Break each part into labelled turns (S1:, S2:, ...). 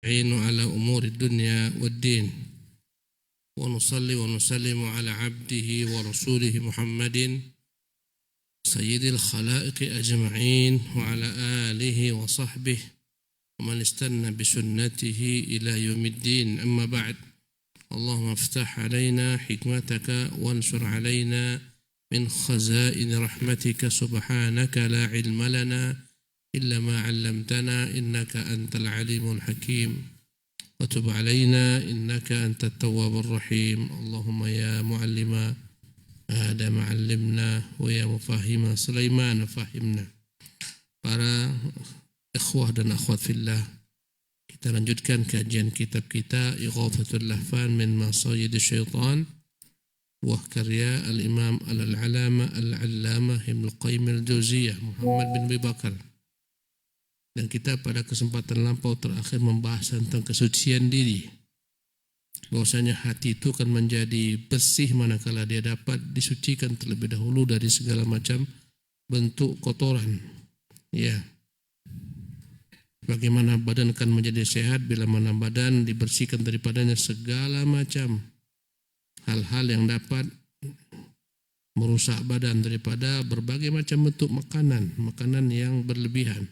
S1: نستعين على أمور الدنيا والدين ونصلي ونسلم على عبده ورسوله محمد سيد الخلائق أجمعين وعلى آله وصحبه ومن استنى بسنته إلى يوم الدين. أما بعد، اللهم افتح علينا حكمتك وانشر علينا من خزائن رحمتك، سبحانك لا علم لنا إلا ما علمتنا إنك أنت العليم الحكيم، وتب علينا إنك أنت التواب الرحيم. اللهم يا معلم آدم علمنا ويا مفاهيم Sulaiman fahimna. Para ikhwah dan akhwat fillah, kita lanjutkan kajian kitab kita Ighathatul Lahfan min Masayid Syaitan, buah karya Al-Imam Al-Allamah Al-Allamah Ibnu Qayyim Al-Jauziyah Muhammad bin Abi Bakar. Dan kita pada kesempatan lampau terakhir membahas tentang kesucian diri, bahwasanya hati itu akan menjadi bersih manakala dia dapat disucikan terlebih dahulu dari segala macam bentuk kotoran. Ya, bagaimana badan akan menjadi sehat bila mana badan dibersihkan daripadanya segala macam hal-hal yang dapat merusak badan, daripada berbagai macam bentuk makanan yang berlebihan,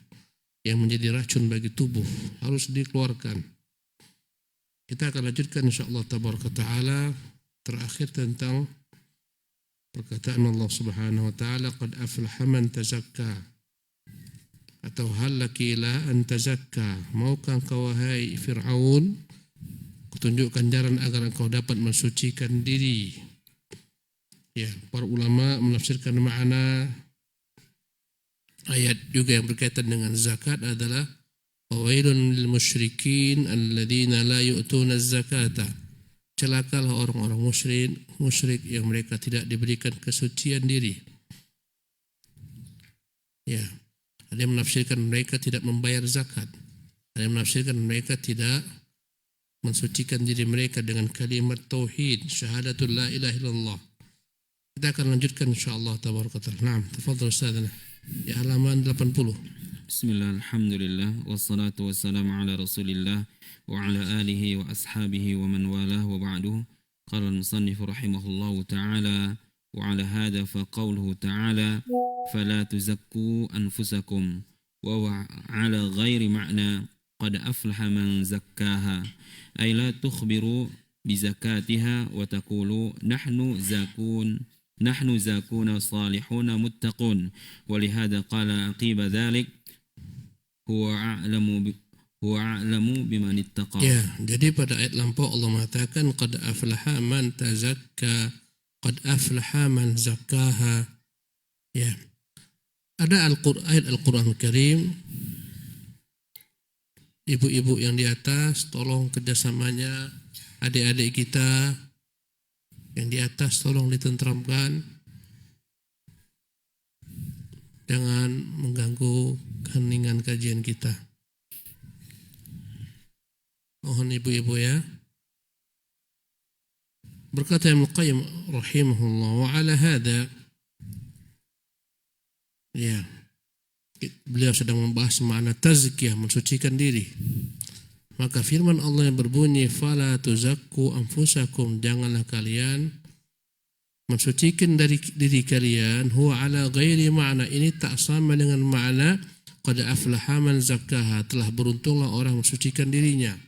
S1: yang menjadi racun bagi tubuh, harus dikeluarkan. Kita akan lanjutkan insyaallah tabaraka taala terakhir tentang perkataan Allah Subhanahu wa taala, qad aflaha man tazakka, atau hal laki ila an tazakka, maukah engkau wahai Fir'aun kutunjukkan jalan agar engkau dapat mensucikan diri. Ya, para ulama menafsirkan makna ayat juga yang berkaitan dengan zakat adalah wailun lil musyrikin alladzina la yu'tuna az-zakata. Celakalah orang-orang musyrik yang mereka tidak diberikan kesucian diri. Ya, ada yang menafsirkan mereka tidak membayar zakat. Ada yang menafsirkan mereka tidak mensucikan diri mereka dengan kalimat tauhid, syahadatul la ilaha illallah. Kita akan lanjutkan insyaallah tabaraka taala. Naam, tafadhal ustazana. Di halaman 80.
S2: Bismillah, alhamdulillah, wassalatu wassalamu ala rasulillah wa ala alihi wa ashabihi wa man walah wa ba'duh. Qala al-musannif rahimahullahu ta'ala wa ala hadha fa qawluhu ta'ala fala tuzakku anfusakum wa ala ghairi ma'na qad aflaha man zakkaha ay la tukhbiru bizakatiha wa taqulu نحن زاكون صالحون متقون ولهذا قال عقيب ذلك هو أعلم بمن اتقى.
S1: Ya, jadi pada ayat lampau Allah mengatakan qad aflaha man tazakka, qad aflaha man zakkaha. Ya. Ada ayat Al-Qur'an Karim, ibu-ibu yang di atas tolong kerjasamanya, adik-adik kita yang di atas tolong ditentramkan, jangan mengganggu keheningan kajian kita. Mohon ibu-ibu ya. Berkata Ibnu Qayyim rahimahullah, wa ala hadha, ya, beliau sedang membahas makna tazkiyah, mensucikan diri. Maka firman Allah yang berbunyi fala tuzakku anfusakum, janganlah kalian mensucikan dari diri kalian, huwa ala ghairi ma'na, ini tak sama dengan makna qad aflaha man zakkaha, telah beruntunglah orang mensucikan dirinya.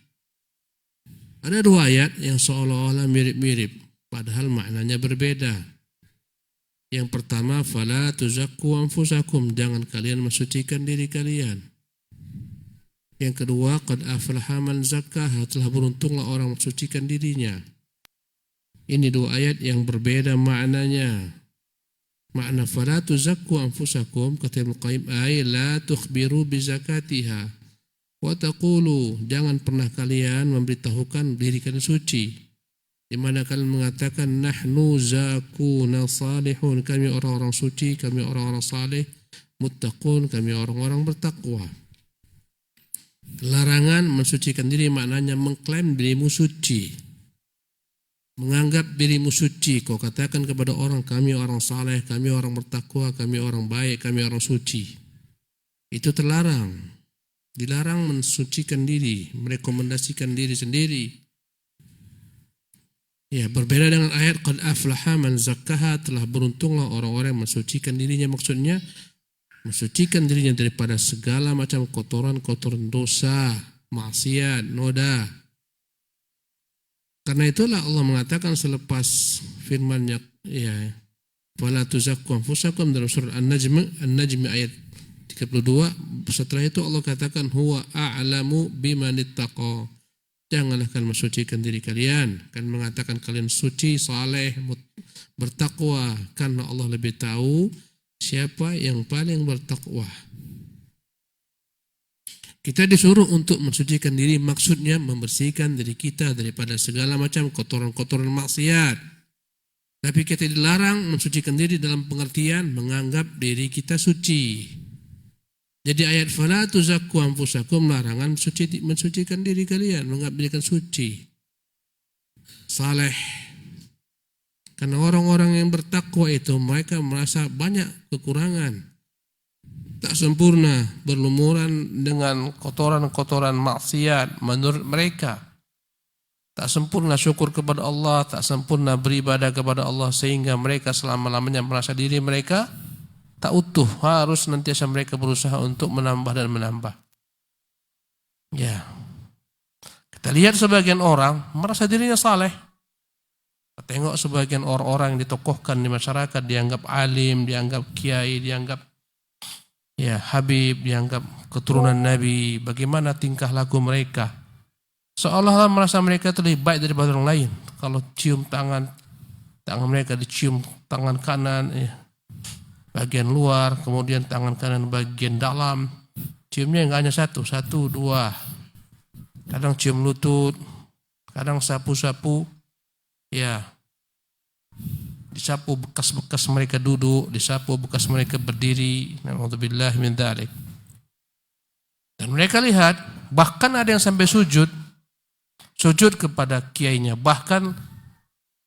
S1: Ada dua ayat yang seolah-olah mirip-mirip padahal maknanya berbeda. Yang pertama fala tuzakku anfusakum, jangan kalian mensucikan diri kalian. Yang kedua, qad aflaha man zakkaha, telah beruntunglah orang mensucikan dirinya. Ini dua ayat yang berbeda maknanya. Makna fala tuzakku anfusakum, kata Ibnu Qayyim, ay la tukhbiru bi zakatiha wa taqulu, jangan pernah kalian memberitahukan diri kalian suci, di mana kalian mengatakan nahnu zakuna salihun, kami orang-orang suci, kami orang-orang saleh, muttaqun, kami orang-orang bertakwa. Larangan mensucikan diri maknanya mengklaim dirimu suci, menganggap dirimu suci. Kau katakan kepada orang, kami orang saleh, kami orang bertakwa, kami orang baik, kami orang suci. Itu terlarang. Dilarang mensucikan diri, merekomendasikan diri sendiri. Ya, berbeda dengan ayat qad aflaha man zakkaha, telah beruntunglah orang-orang yang mensucikan dirinya, maksudnya mensucikan dirinya daripada segala macam kotoran-kotoran dosa, maksiat, noda. Karena itulah Allah mengatakan selepas firman-Nya, ya, wala tuzakku anfusakum dalam surah An-Najm ayat 32. Setelah itu Allah katakan huwa a'lamu bimanittaqa. Janganlah kalian mensucikan diri kalian, kan mengatakan kalian suci, saleh, bertakwa, karena Allah lebih tahu siapa yang paling bertakwa. Kita disuruh untuk mensucikan diri, maksudnya membersihkan diri kita daripada segala macam kotoran-kotoran maksiat. Tapi kita dilarang mensucikan diri dalam pengertian menganggap diri kita suci. Jadi ayat fala tuzakku anfusakum, larangan mensucikan diri kalian, menganggap diri kalian suci, saleh. Karena orang-orang yang bertakwa itu mereka merasa banyak kekurangan, tak sempurna, berlumuran dengan kotoran-kotoran maksiat menurut mereka. Tak sempurna syukur kepada Allah, tak sempurna beribadah kepada Allah, sehingga mereka selama-lamanya merasa diri mereka tak utuh. Harus nantiasa mereka berusaha untuk menambah dan menambah. Ya, kita lihat sebagian orang merasa dirinya saleh. Kita tengok sebagian orang-orang yang ditokohkan di masyarakat, dianggap alim, dianggap kiai, dianggap ya habib, dianggap keturunan Nabi. Bagaimana tingkah laku mereka? Seolah-olah merasa mereka itu lebih baik daripada orang lain. Kalau cium tangan mereka dicium tangan kanan bagian luar, kemudian tangan kanan bagian dalam. Ciumnya enggak hanya satu, dua. Kadang cium lutut, kadang sapu-sapu. Ya, disapu bekas-bekas mereka duduk, disapu bekas mereka berdiri. Na'udzubillah min dzalik. Dan mereka lihat, bahkan ada yang sampai sujud kepada kiainya. Bahkan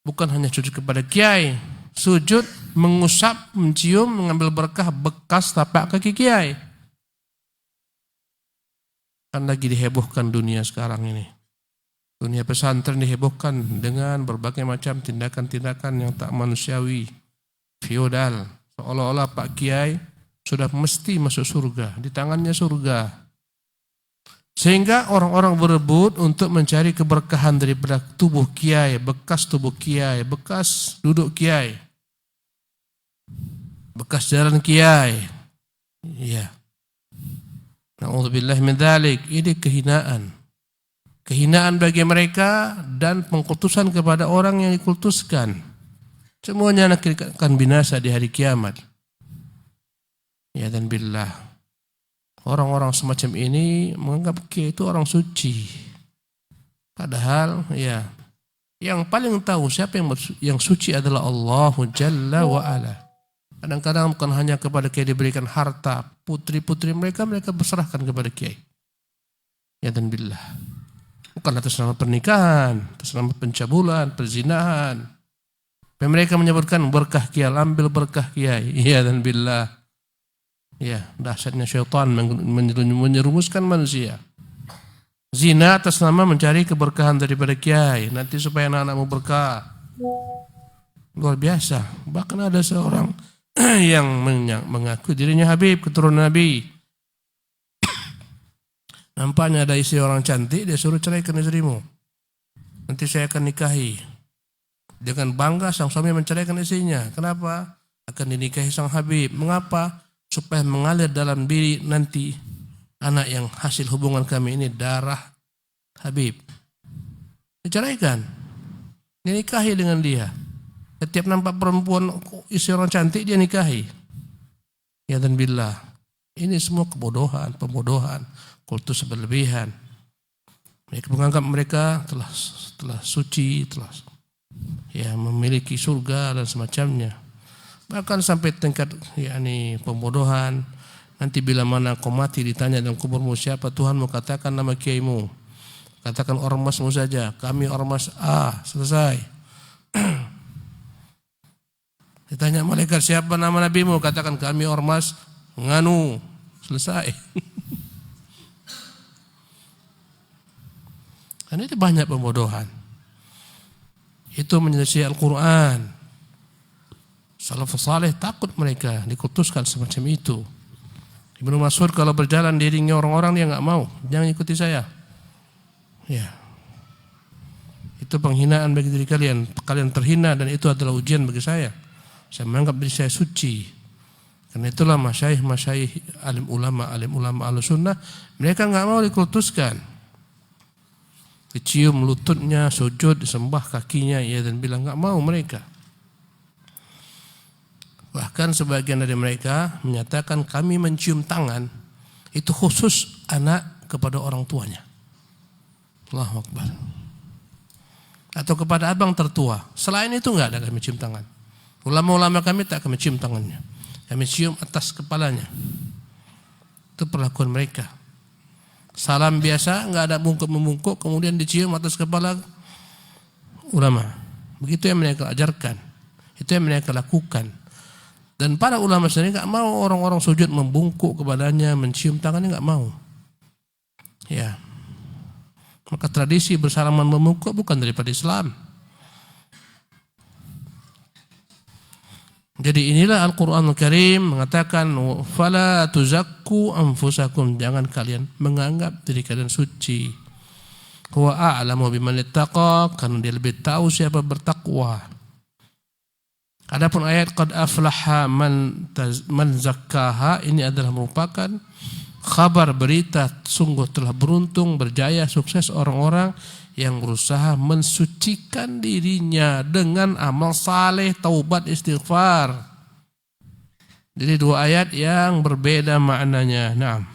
S1: bukan hanya sujud kepada kiai, sujud mengusap, mencium, mengambil berkah bekas tapak kaki kiai. Kan lagi dihebohkan dunia sekarang ini. Dunia pesantren dihebohkan dengan berbagai macam tindakan-tindakan yang tak manusiawi, feodal. Seolah-olah Pak Kiai sudah mesti masuk surga, di tangannya surga. Sehingga orang-orang berebut untuk mencari keberkahan daripada tubuh kiai, bekas tubuh kiai, bekas duduk kiai, bekas jalan kiai. Ya. Na'udzubillah min dzalik. Ini kehinaan. Kehinaan bagi mereka dan pengkultusan kepada orang yang dikultuskan. Semuanya akan binasa di hari kiamat. Ya dan billah. Orang-orang semacam ini menganggap kiai itu orang suci. Padahal ya, yang paling tahu siapa yang suci adalah Allah Jalla wa Ala. Kadang-kadang bukan hanya kepada kiai diberikan harta, putri-putri mereka berserahkan kepada kiai. Ya dan billah. Bukan atas nama pernikahan, atas nama pencabulan, perzinahan. Mereka menyebutkan berkah kiai, ambil berkah kiai. Ya dan billah. Ya, dahsyatnya syaitan menyerumuskan manusia. Zina atas nama mencari keberkahan daripada kiai, nanti supaya anak-anakmu berkah. Luar biasa. Bahkan ada seorang yang mengaku dirinya habib, keturunan Nabi. Nampaknya ada istri orang cantik, dia suruh ceraikan istrimu. Nanti saya akan nikahi. Dengan bangga sang suami menceraikan istrinya. Kenapa? Akan dinikahi sang habib. Mengapa? Supaya mengalir dalam diri nanti anak yang hasil hubungan kami ini darah habib. Diceraikan. Dinikahi dengan dia. Setiap nampak perempuan istri orang cantik dia nikahi. Ya dan billah. Ini semua kebodohan, pembodohan, kultus berlebihan. Mereka menganggap mereka telah suci, telah ya memiliki surga dan semacamnya. Bahkan sampai tingkat yakni pembodohan. Nanti bila mana kau mati ditanya dalam kuburmu siapa Tuhanmu, katakan nama kiaimu. Katakan ormasmu saja, kami ormas A, selesai. Ditanya malaikat siapa nama nabimu, katakan kami ormas nganu, selesai. Karena itu banyak pembodohan. Itu menyelisih Al-Quran. Salafus saleh takut mereka dikutuskan semacam itu. Ibnu Mas'ud kalau berjalan diiringi orang-orang dia nggak mau, jangan ikuti saya. Ya, itu penghinaan bagi diri kalian. Kalian terhina dan itu adalah ujian bagi saya. Saya menganggap diri saya suci. Karena itulah masyayikh alim ulama Ahlussunnah, mereka nggak mau dikutuskan. Dicium lututnya, sujud, disembah kakinya, ya, dan bilang nggak mau mereka. Bahkan sebagian dari mereka menyatakan kami mencium tangan itu khusus anak kepada orang tuanya. Allahu Akbar. Atau kepada abang tertua. Selain itu enggak ada kami cium tangan. Ulama-ulama kami tak kami cium tangannya. Kami cium atas kepalanya. Itu perlakuan mereka. Salam biasa, enggak ada bungkuk-membungkuk, kemudian dicium atas kepala ulama. Begitu yang mereka ajarkan. Itu yang mereka lakukan. Dan para ulama sendiri enggak mau orang-orang sujud membungkuk kepadanya, mencium tangannya, enggak mau. Ya. Maka tradisi bersalaman membungkuk bukan daripada Islam. Jadi inilah Al-Quranul Karim mengatakan fala tuzakku anfusakum, jangan kalian menganggap diri kalian suci. Huwa a'lamu biman ittaqa, karena dia lebih tahu siapa bertakwa. Adapun ayat qad aflaha man zakkaha, ini adalah merupakan kabar berita sungguh telah beruntung, berjaya, sukses orang-orang yang berusaha mensucikan dirinya dengan amal saleh, taubat, istighfar. Jadi dua ayat yang berbeda maknanya. Naam.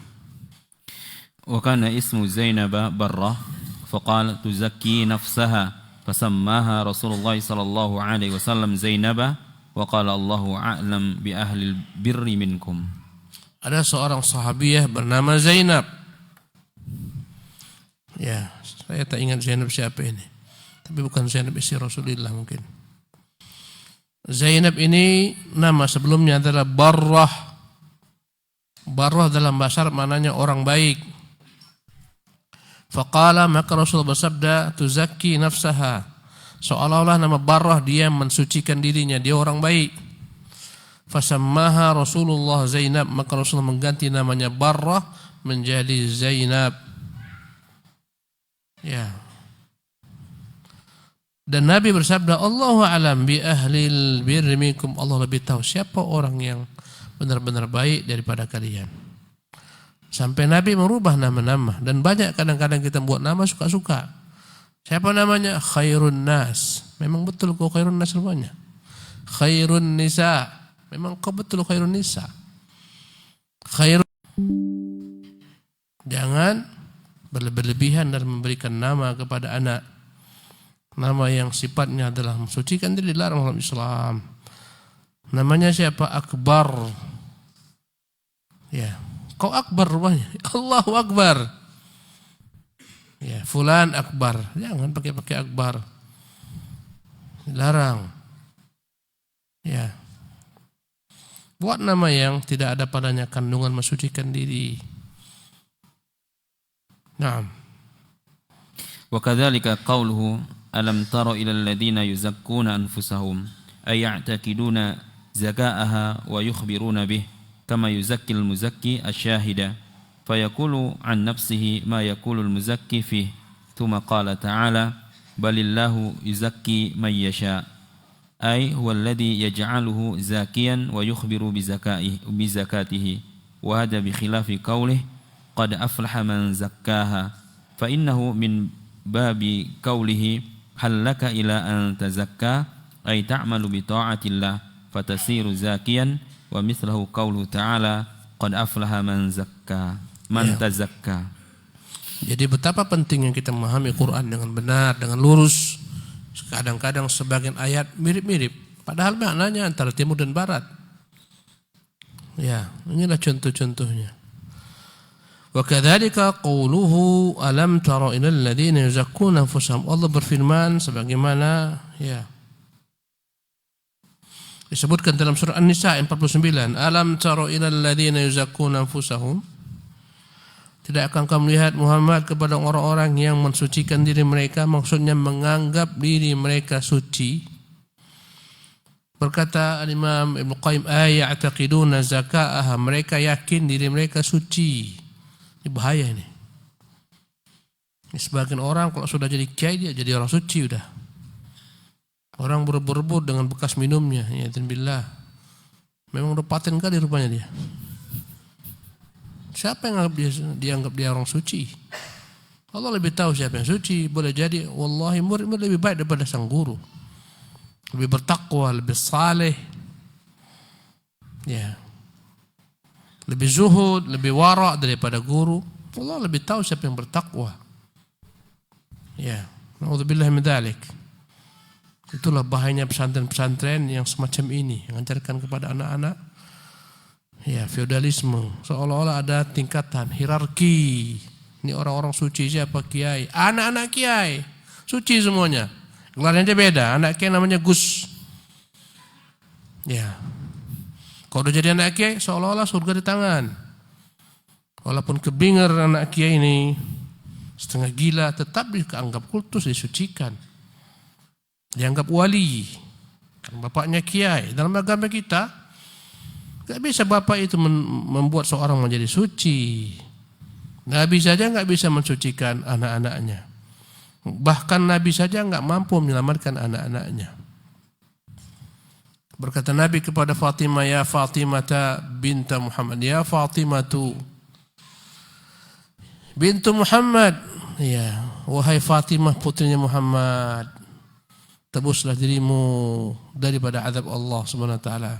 S2: Wa kana ismu Zainab Barrah faqala tuzakki nafsaha fasammaha Rasulullah sallallahu alaihi wasallam Zainab wa qala Allahu a'lam bi ahli birri minkum.
S1: Ada seorang sahabiah bernama Zainab. Ya, saya tak ingat Zainab siapa ini. Tapi bukan Zainab istri Rasulullah mungkin. Zainab ini nama sebelumnya adalah Barrah. Barrah dalam bahasa Arab maknanya orang baik. Faqala, maka Rasul bersabda, tuzakki nafsaha. Seolah-olah nama Barrah dia mensucikan dirinya, dia orang baik. Fasammaha Rasulullah Zainab, maka Rasulullah mengganti namanya Barrah menjadi Zainab. Ya. Dan Nabi bersabda, Allahu a'lam bi ahlil birri minkum, Allah lebih tahu siapa orang yang benar-benar baik daripada kalian. Sampai Nabi merubah nama-nama, dan banyak kadang-kadang kita buat nama suka-suka. Siapa namanya? Khairun Nas. Memang betul kau Khairun Nas semuanya. Khairun Nisa. Memang kau betul Khairun Nisa. Khairun. Jangan berlebihan dalam memberikan nama kepada anak. Nama yang sifatnya adalah mensucikan diri, dilarang dalam Islam. Namanya siapa? Akbar. Ya, kau Akbar rupanya. Allahu Akbar. Ya, fulan Akbar. Jangan pakai Akbar. Dilarang. Ya. Buat nama yang tidak ada padanya kandungan mensucikan diri. Naam.
S2: Wa kadzalika qauluhu alam tara ila alladziina yuzakkuna anfusahum ay ya'taqiduna zakaaha wa yukhbiruna bih kama yuzakkil muzakki asyahida fayaqulu an nafsihi ma yaqulu al muzakki fih thumma qala ta'ala balillahu yuzakki man yasha ay huwa alladhi yaj'aluhu zakiyan wa yukhbiru bi zakatihi wa hada bi khilafi qawlihi qad aflaha man zakkaha fa innahu min babi qawlihi hal laka ila an tazakka ay ta'malu bi ta'atillah fatasiru zakiyan wa mithluhu qawluhu ta'ala qad aflaha man zakka man tazakka.
S1: Jadi betapa pentingnya kita memahami Quran dengan benar, dengan lurus. Kadang-kadang sebagian ayat mirip-mirip, padahal maknanya antara timur dan barat. Ya, inilah contoh-contohnya. Wa kadzalika qauluhu alam tara ilal ladzina yuzakkuna anfusahum. Allah berfirman sebagaimana disebutkan dalam surah An-Nisa 49, alam tara ilal ladzina yuzakkuna anfusahum. Tidak akan kamu lihat Muhammad kepada orang-orang yang mensucikan diri mereka, maksudnya menganggap diri mereka suci. Berkata Imam Ibn Qayyim, aya'taqiduna zaka'aha, mereka yakin diri mereka suci. Ini bahaya ini. Sebagian orang kalau sudah jadi kiai dia jadi orang suci udah. Orang berebut-rebut dengan bekas minumnya, ya billah. Memang udah paten kali rupanya dia. Siapa yang dianggap dia orang suci? Allah lebih tahu siapa yang suci. Boleh jadi wallahi murid lebih baik daripada sang guru. Lebih bertakwa, lebih saleh. Ya. Lebih zuhud, lebih wara' daripada guru. Allah lebih tahu siapa yang bertakwa. Ya, na'udzubillah min dzalik. Itulah bahayanya pesantren-pesantren yang semacam ini, yang mengajarkan kepada anak-anak ya feodalisme, seolah-olah ada tingkatan hierarki. Ini orang-orang suci siapa? Kiai. Anak-anak kiai suci semuanya. Gelarnya aja beda. Anak kiai namanya Gus. Ya. Kalau udah jadi anak kiai seolah-olah surga di tangan. Walaupun keblinger anak kiai ini setengah gila, tetap dianggap kultus, disucikan. Dianggap wali. Kan bapaknya kiai. Dalam agama kita gak bisa bapak itu membuat seorang menjadi suci. Nabi saja gak bisa mensucikan anak-anaknya. Bahkan Nabi saja gak mampu menyelamatkan anak-anaknya. Berkata Nabi kepada Fatimah, ya Fatimata binta Muhammad, ya Fatimatu bintu Muhammad, ya wahai Fatimah putrinya Muhammad, tebuslah dirimu daripada azab Allah Subhanahu wa taala.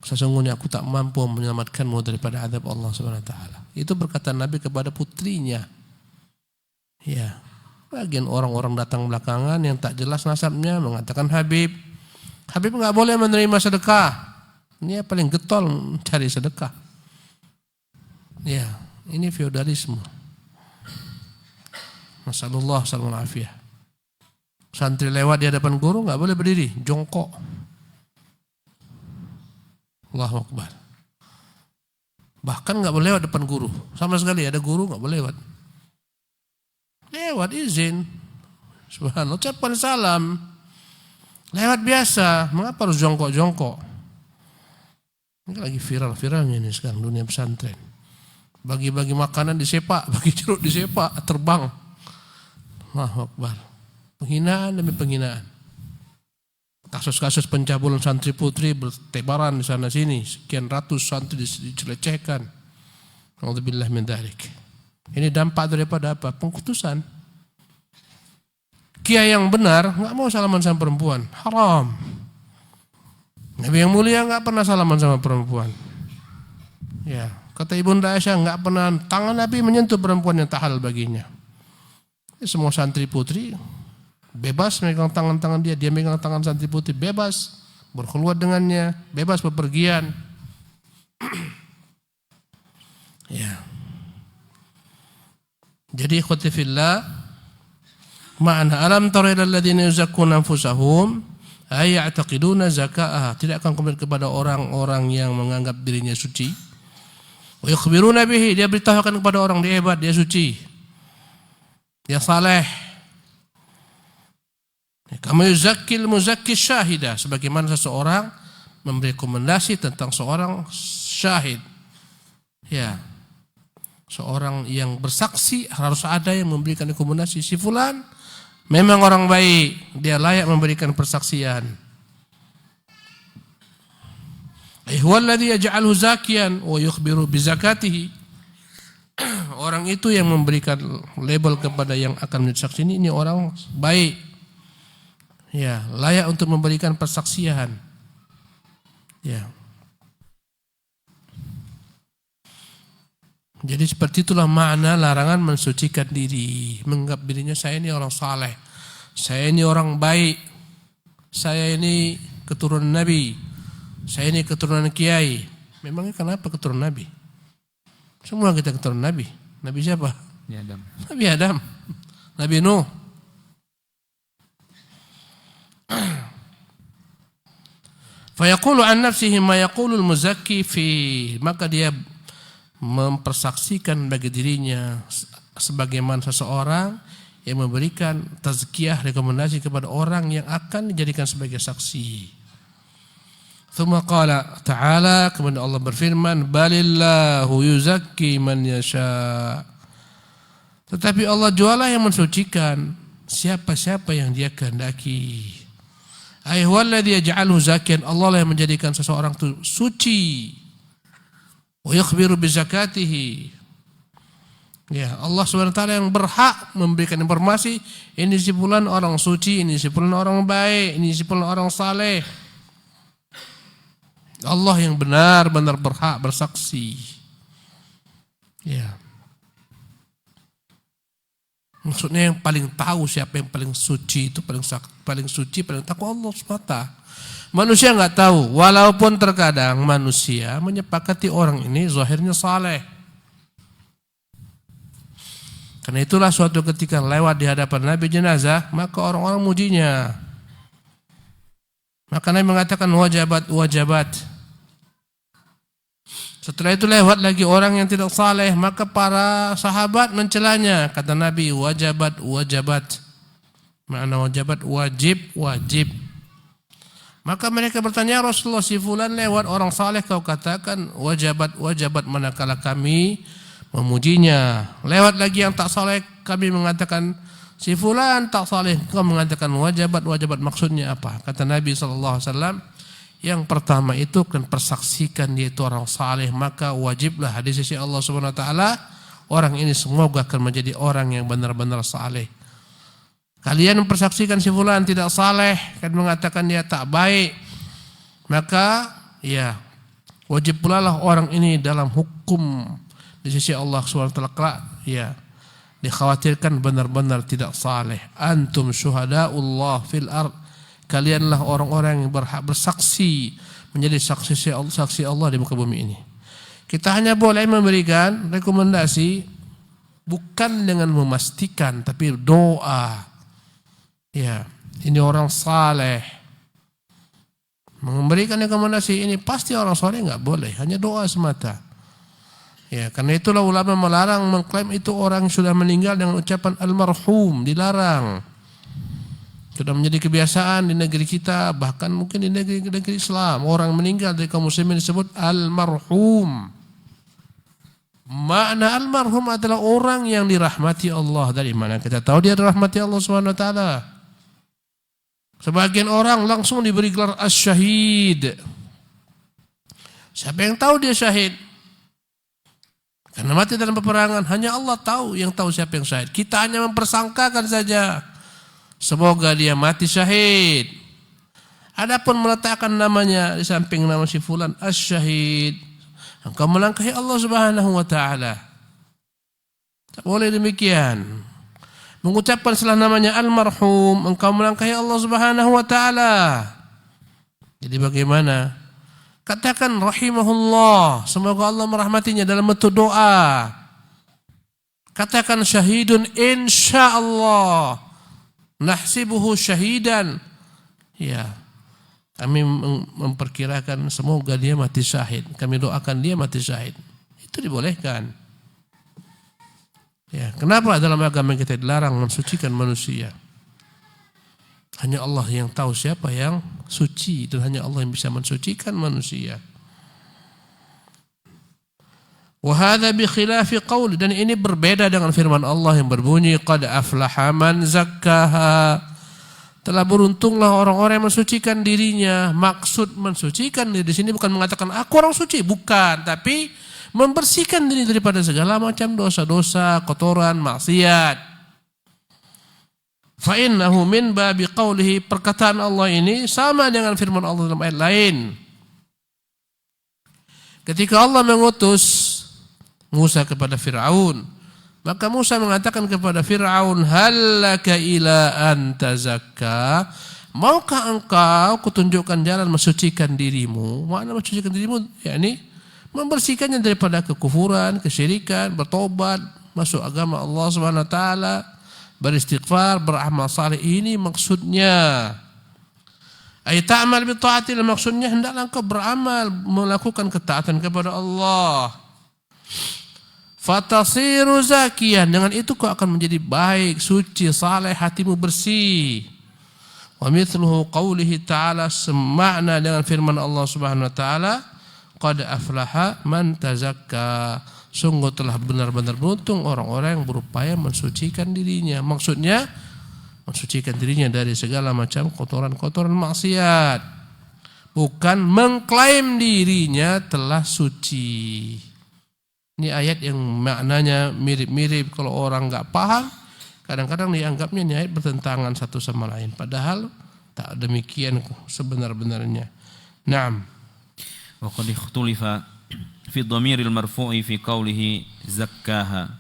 S1: Sesungguhnya aku tak mampu menyelamatkanmu daripada azab Allah Subhanahu wa taala. Itu berkata Nabi kepada putrinya. Ya. Bagian orang-orang datang belakangan yang tak jelas nasabnya mengatakan Habib enggak boleh menerima sedekah. Ini yang paling getol cari sedekah. Ya, ini feodalisme. Masallallahu alaihi wasallam. Santri lewat di hadapan guru enggak boleh berdiri, jongkok. Allahu Akbar. Bahkan enggak boleh lewat depan guru. Sama sekali ada guru enggak boleh lewat. Lewat izin. Subhanallah, ucapan salam. Lewat biasa, mengapa harus jongkok-jongkok? Ini lagi viral-viralnya ini sekarang dunia pesantren. Bagi-bagi makanan disepak, bagi jeruk disepak, terbang. Allahu Akbar. Penghinaan demi penghinaan. Kasus-kasus pencabulan santri putri bertebaran di sana sini, sekian ratus santri dicelecehkan. Alhamdulillah min dzalik. Ini dampak daripada apa? Pengkutusan. Kiai yang benar enggak mau salaman sama perempuan, haram. Nabi yang mulia enggak pernah salaman sama perempuan. Ya, kata Ibunda Aisyah enggak pernah tangan Nabi menyentuh perempuan yang tak halal baginya. Semua santri putri bebas megang tangan-tangan dia megang tangan santri putri, bebas berkeluar dengannya, bebas bepergian. Ya. Jadi ikhwati fillah, ma'ana alam tara ilal ladzina yuzakkuna anfusahum ay ya'taqiduna zaka'aha, tidak akan kembali kepada orang-orang yang menganggap dirinya suci. Wa yukhbiruna bihi, dia beritahukan kepada orang dia hebat, dia suci, dia saleh. Kama yuzakkil muzakki syahida, sebagaimana seseorang memberi rekomendasi tentang seorang syahid. Ya. Seorang yang bersaksi harus ada yang memberikan rekomendasi. Si fulan memang orang baik, dia layak memberikan persaksian. Huwallazi yaj'alhu zakiyan wa yukhbiru bi zakatihi. Orang itu yang memberikan label kepada yang akan menjadi saksi ini orang baik. Ya, layak untuk memberikan persaksian. Ya. Jadi seperti itulah makna larangan mensucikan diri, menganggap dirinya saya ini orang saleh, saya ini orang baik, saya ini keturunan Nabi, saya ini keturunan kiai. Memangnya kenapa keturunan Nabi? Semua kita keturunan Nabi. Nabi siapa?
S2: Adam.
S1: Nabi Adam, Nabi Nuh. Fayaqulu an nafsihi ma yaqulul muzakki fi, maka dia mempersaksikan bagi dirinya sebagaimana seseorang yang memberikan tazkiyah, rekomendasi kepada orang yang akan dijadikan sebagai saksi. Tsumma qala ta'ala, kemudian Allah berfirman, balillahu yuzakki man yasha. Tetapi Allah jualah yang mensucikan siapa-siapa yang Dia kehendaki. Ay huwallazi yaj'aluhu zakiyan, Allah lah yang menjadikan seseorang itu suci. Wa yukhbiru bi zakatihi. Ya, Allah SWT yang berhak memberikan informasi, ini si fulan orang suci, ini si fulan orang baik, ini si fulan orang saleh. Allah yang benar-benar berhak bersaksi. Ya. Maksudnya yang paling tahu siapa yang paling suci itu paling suci, paling takwa Allah SWT. Manusia enggak tahu, walaupun terkadang manusia menyepakati orang ini zahirnya saleh. Karena itulah suatu ketika lewat di hadapan Nabi jenazah, maka orang-orang mujinya. Maka Nabi mengatakan wajabat. Setelah itu lewat lagi orang yang tidak saleh, maka para sahabat mencelanya. Kata Nabi, wajabat. Makna wajabat, wajib. Maka mereka bertanya, Rasulullah, si fulan lewat orang saleh kau katakan wajabat, manakala kami memujinya. Lewat lagi yang tak saleh, kami mengatakan si fulan tak saleh, kau mengatakan wajabat. Maksudnya apa? Kata Nabi SAW, yang pertama itu kan persaksikan dia itu orang saleh, maka wajiblah di sisi Allah SWT orang ini semoga akan menjadi orang yang benar-benar saleh. Kalian mempersaksikan si fulan tidak saleh, kan mengatakan dia tak baik, maka ya wajib pula lah orang ini dalam hukum di sisi Allah SWT ya dikhawatirkan benar-benar tidak saleh. Antum syuhadaullah fil ard, kalianlah orang-orang yang berhak bersaksi, menjadi saksi Allah di muka bumi ini. Kita hanya boleh memberikan rekomendasi bukan dengan memastikan, tapi doa. Ya, ini orang saleh. Memberikan rekomendasi ini pasti orang saleh enggak boleh, hanya doa semata. Ya, karena itulah ulama melarang mengklaim itu orang yang sudah meninggal dengan ucapan almarhum, dilarang. Sudah menjadi kebiasaan di negeri kita, bahkan mungkin di negeri Islam, orang meninggal dari kaum muslimin disebut almarhum. Makna almarhum adalah orang yang dirahmati Allah. Dari mana kita tahu dia dirahmati Allah SWT? Sebagian orang langsung diberi gelar as-syahid. Siapa yang tahu dia syahid? Karena mati dalam peperangan, hanya Allah tahu, yang tahu siapa yang syahid. Kita hanya mempersangkakan saja, semoga dia mati syahid. Adapun meletakkan namanya di samping nama si fulan as-syahid, engkau melangkahi Allah Subhanahu wa taala. Tak boleh demikian. Mengucapkan setelah namanya almarhum, engkau melangkahi Allah Subhanahu wa taala. Jadi bagaimana? Katakan rahimahullah, semoga Allah merahmatinya dalam bentuk doa. Katakan syahidun insyaallah, nahsibuhu syahidan. Ya, kami memperkirakan semoga dia mati syahid. Kami doakan dia mati syahid. Itu dibolehkan. Ya, kenapa dalam agama kita dilarang mensucikan manusia? Hanya Allah yang tahu siapa yang suci, dan hanya Allah yang bisa mensucikan manusia. Wa hadza bi khilafi qaul, dan ini berbeda dengan firman Allah yang berbunyi qad aflaha man zakkaha. Telah beruntunglah orang-orang yang mensucikan dirinya. Maksud mensucikan diri di sini bukan mengatakan aku orang suci, bukan, tapi membersihkan diri daripada segala macam dosa-dosa, kotoran, maksiat. Fa innahu min babi qawlihi, perkataan Allah ini sama dengan firman Allah dalam ayat lain. Ketika Allah mengutus Musa kepada Fir'aun, maka Musa mengatakan kepada Fir'aun, hallaka ila an tazakka, maukah engkau kutunjukkan jalan mensucikan dirimu? Makna mensucikan dirimu yakni membersihkannya daripada kekufuran, kesyirikan, bertobat, masuk agama Allah Subhanahu wa taala, beristighfar, beramal saleh. Ini maksudnya. Ay ta'mal bi ta'atil, maksudnya hendaklah engkau beramal, melakukan ketaatan kepada Allah. Fatasiru zakiyan, dengan itu kau akan menjadi baik, suci, saleh, hatimu bersih. Wa mithluhu qawlihi ta'ala, semakna dengan firman Allah Subhanahu wa taala, qad aflaha man tazakka. Sungguh telah benar-benar beruntung orang-orang yang berupaya mensucikan dirinya. Maksudnya mensucikan dirinya dari segala macam kotoran-kotoran maksiat, bukan mengklaim dirinya telah suci. Ini ayat yang maknanya mirip-mirip. Kalau orang nggak paham, kadang-kadang dianggapnya ini ayat bertentangan satu sama lain. Padahal tak demikian sebenar-benarnya. Naam.
S2: Wa qad ikhtulifa fi dhamiril marfu'i fi qawlihi zakkaha.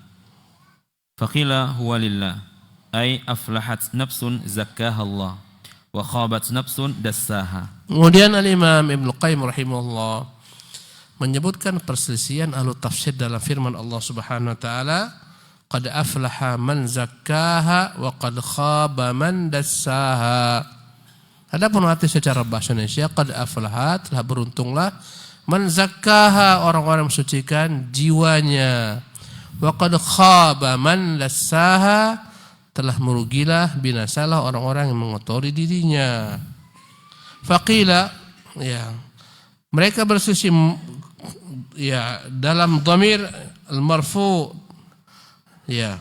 S2: Faqila huwa lillah, ay aflahat nafsun zakkaha Allah wa khabat nafsun dassaha.
S1: Kemudian Al-Imam Ibnu Qayyim rahimahullah menyebutkan perselisihan ahlu tafsir dalam firman Allah Subhanahu wa taala, qad aflaha man zakkaha wa qad khaba man dassaha. Adapun arti secara bahasa Indonesia, qad aflaha, telah beruntunglah, man zakkaha, orang-orang mensucikan jiwanya, wa qad khaba man dassaha, telah merugilah, binasalah orang-orang yang mengotori dirinya. Faqila, ya, mereka berselisih ya dalam dhamir al-marfu, ya,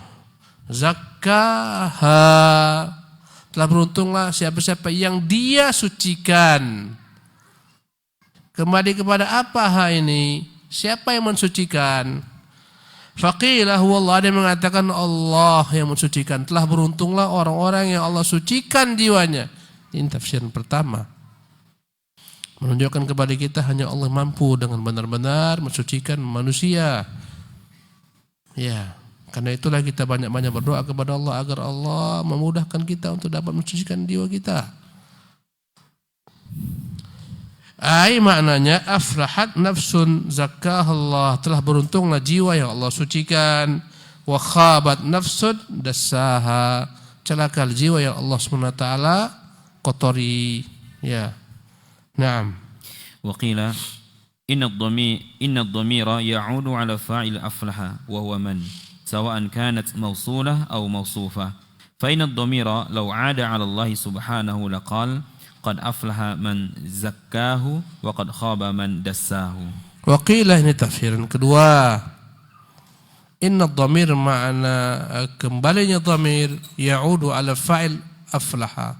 S1: zakkaha, telah beruntunglah siapa-siapa yang dia sucikan. Kembali kepada apa ini? Siapa yang mensucikan? Faqila huwa Allah, dia mengatakan Allah yang mensucikan. Telah beruntunglah orang-orang yang Allah sucikan jiwanya. Ini tafsiran pertama, menunjukkan kepada kita hanya Allah mampu dengan benar-benar mensucikan manusia. Ya, karena itulah kita banyak-banyak berdoa kepada Allah agar Allah memudahkan kita untuk dapat mensucikan jiwa kita. Ai maknanya aflahat nafsun zakkahallah, telah beruntunglah jiwa yang Allah sucikan. Wa khabat nafsun dassaha, celaka jiwa yang Allah SWT kotori. Ya. Naam.
S2: Wa qila inna ad-dhamira ya'udu 'ala fa'il aflaha wa huwa man, sawa'an kanat mawsulah aw mawsufah. Fa inna ad-dhamira law 'ada 'ala Allah subhanahu laqal qad aflaha man zakkahu wa qad khaba man dassahu.
S1: Wa qila, ini tafsiran kedua. Inna ad-dhamir ma'ana kembalinya dhamir ya'udu 'ala fa'il aflaha.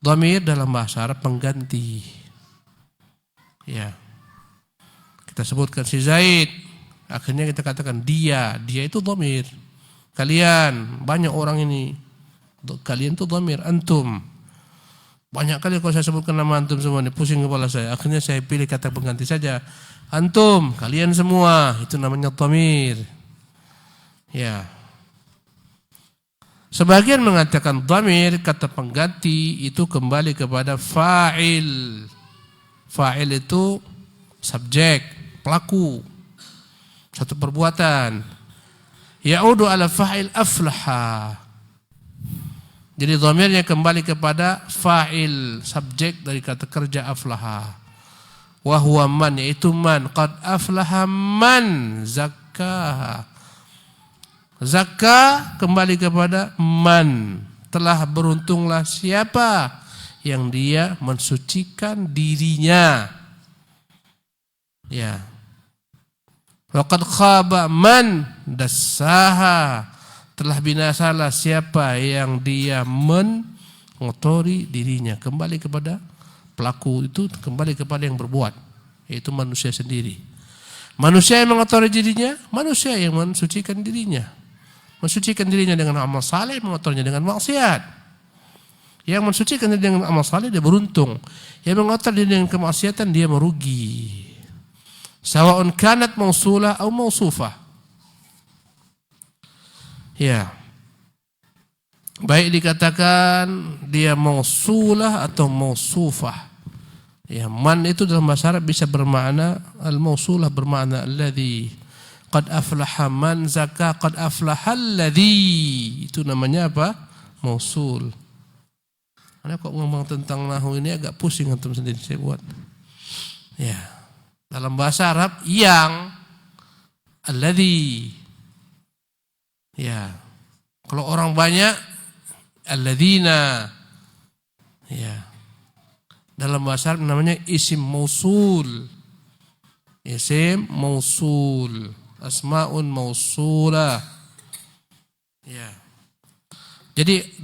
S1: Dhamir dalam bahasa Arab pengganti. Ya, kita sebutkan si Zaid, akhirnya kita katakan dia itu dhamir. Kalian, banyak orang ini, kalian itu dhamir, antum. Banyak kali kalau saya sebutkan nama antum semua ini pusing kepala saya. Akhirnya saya pilih kata pengganti saja. Antum, kalian semua, itu namanya dhamir. Ya. Sebagian mengatakan dhamir, kata pengganti itu kembali kepada fa'il. Fa'il itu subjek, pelaku, satu perbuatan. Ya'udu ala fa'il aflaha. Jadi dhamirnya kembali kepada fa'il, subjek dari kata kerja aflaha. Wa huwa man, yaitu man, qad aflaha man zakkaha. Zakka kembali kepada man, telah beruntunglah siapa yang dia mensucikan dirinya. Ya. Wa qad khaba man dassaha, telah binasalah siapa yang dia mengotori dirinya. Kembali kepada pelaku itu, kembali kepada yang berbuat, yaitu manusia sendiri. Manusia yang mengotori dirinya, manusia yang mensucikan dirinya. Mensucikan dirinya dengan amal saleh, mengotorinya dengan maksiat. Yang mensucikan diri dengan amal saleh dia beruntung. Yang mengotor diri dengan kemaksiatan dia merugi. Sawa'un kanat mausulah atau mausufah. Ya. Baik dikatakan dia mausulah atau mausufah. Ya, man itu dalam bahasa Arab bisa bermakna al-mausulah, bermakna alladhi. Qad aflaha man zakka, qad aflaha alladhi. Itu namanya apa? Mausul. Anda kok ngomong tentang nahwu ini agak pusing antum sendiri saya buat. Ya. Dalam bahasa Arab yang alladzi. Ya. Kalau orang banyak alladzina. Ya. Dalam bahasa Arab namanya isim mausul. Isim mausul. Asmaun mausulah. Ya. Jadi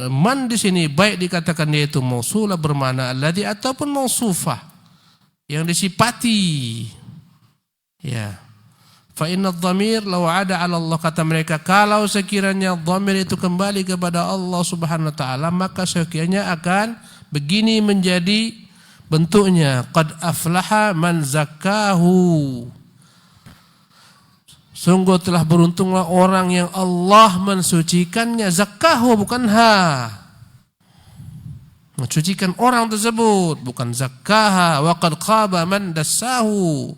S1: man di sini baik dikatakan dia itu mausulah bermakna alladzi ataupun mausufah yang disifati. Ya. Fa inna dhamir law ada 'ala Allah, kata mereka, kalau sekiranya dhamir itu kembali kepada Allah Subhanahu wa taala, maka sekiranya akan begini menjadi bentuknya, qad aflaha man zakkahu. Sungguh telah beruntunglah orang yang Allah mensucikannya. Zakkahu bukan ha. Mensucikan orang tersebut, bukan zakkaha. Wa qad khaba man dassahu.